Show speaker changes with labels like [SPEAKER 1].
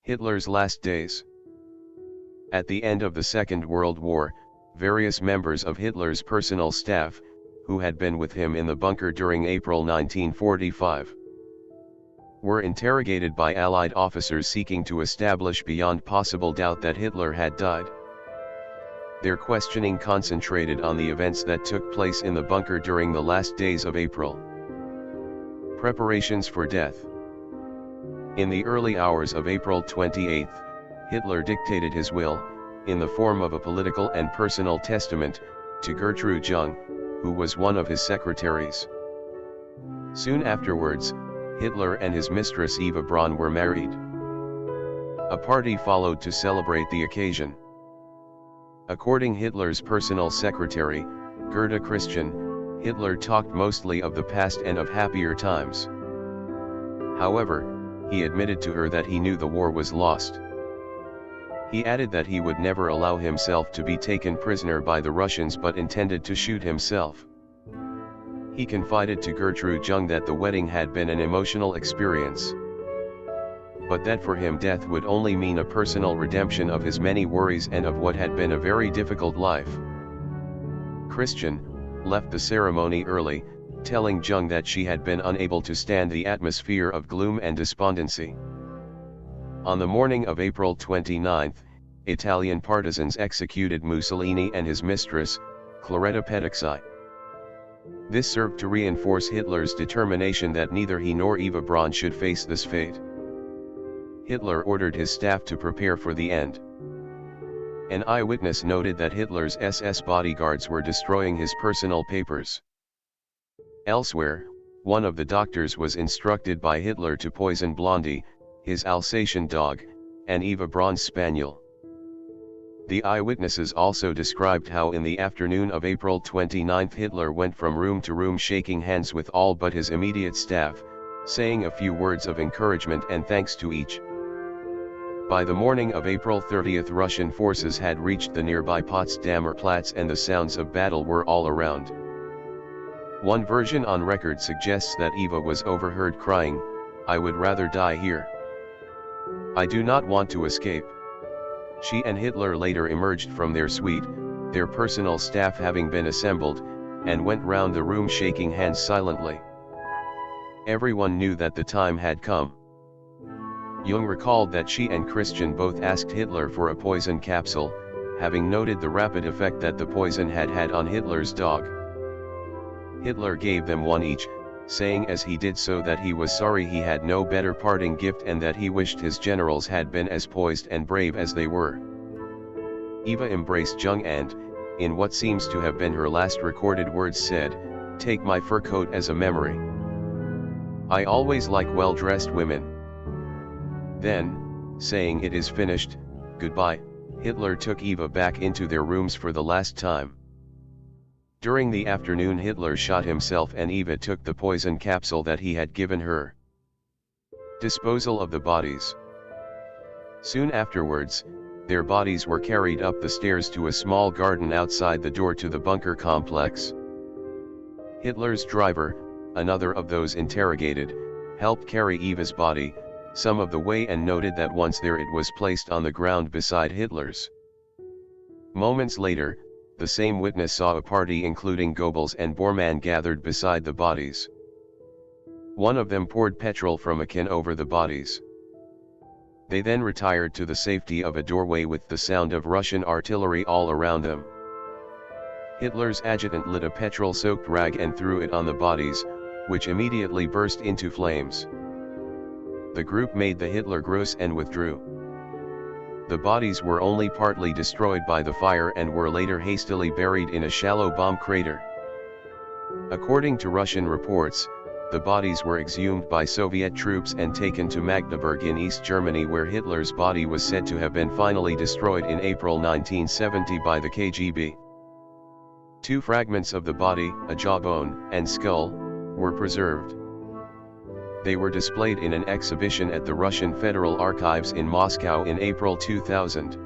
[SPEAKER 1] Hitler's last days. At the end of the Second World War, various members of Hitler's personal staff, who had been with him in the bunker during April 1945, were interrogated by Allied officers seeking to establish beyond possible doubt that Hitler had died. Their questioning concentrated on the events that took place in the bunker during the last days of April. Preparations for death. In the early hours of April 28, Hitler dictated his will, in the form of a political and personal testament, to Gertrude Jung, who was one of his secretaries. Soon afterwards, Hitler and his mistress Eva Braun were married. A party followed to celebrate the occasion. According to Hitler's personal secretary, Gerda Christian, Hitler talked mostly of the past and of happier times. However, he admitted to her that he knew the war was lost. He added that he would never allow himself to be taken prisoner by the Russians but intended to shoot himself. He confided to Gertrude Jung that the wedding had been an emotional experience, but that for him death would only mean a personal redemption of his many worries and of what had been a very difficult life. Christian left the ceremony early, telling Jung that she had been unable to stand the atmosphere of gloom and despondency. On the morning of April 29, Italian partisans executed Mussolini and his mistress, Claretta Petacci. This served to reinforce Hitler's determination that neither he nor Eva Braun should face this fate. Hitler ordered his staff to prepare for the end. An eyewitness noted that Hitler's SS bodyguards were destroying his personal papers. Elsewhere, one of the doctors was instructed by Hitler to poison Blondie, his Alsatian dog, and Eva Braun's spaniel. The eyewitnesses also described how in the afternoon of April 29 Hitler went from room to room shaking hands with all but his immediate staff, saying a few words of encouragement and thanks to each. By the morning of April 30 Russian forces had reached the nearby Potsdamer Platz and the sounds of battle were all around. One version on record suggests that Eva was overheard crying, "I would rather die here. I do not want to escape." She and Hitler later emerged from their suite, their personal staff having been assembled, and went round the room shaking hands silently. Everyone knew that the time had come. Jung recalled that she and Christian both asked Hitler for a poison capsule, having noted the rapid effect that the poison had had on Hitler's dog. Hitler gave them one each, saying as he did so that he was sorry he had no better parting gift and that he wished his generals had been as poised and brave as they were. Eva embraced Jung and, in what seems to have been her last recorded words, said, "Take my fur coat as a memory. I always like well-dressed women." Then, saying "It is finished, goodbye," Hitler took Eva back into their rooms for the last time. During the afternoon Hitler shot himself and Eva took the poison capsule that he had given her. Disposal of the bodies. Soon afterwards, their bodies were carried up the stairs to a small garden outside the door to the bunker complex. Hitler's driver, another of those interrogated, helped carry Eva's body some of the way and noted that once there it was placed on the ground beside Hitler's. Moments later, the same witness saw a party including Goebbels and Bormann gathered beside the bodies. One of them poured petrol from a can over the bodies. They then retired to the safety of a doorway with the sound of Russian artillery all around them. Hitler's adjutant lit a petrol-soaked rag and threw it on the bodies, which immediately burst into flames. The group made the Hitler Gruß and withdrew. The bodies were only partly destroyed by the fire and were later hastily buried in a shallow bomb crater. According to Russian reports, the bodies were exhumed by Soviet troops and taken to Magdeburg in East Germany, where Hitler's body was said to have been finally destroyed in April 1970 by the KGB. Two fragments of the body, a jawbone and skull, were preserved. They were displayed in an exhibition at the Russian Federal Archives in Moscow in April 2000.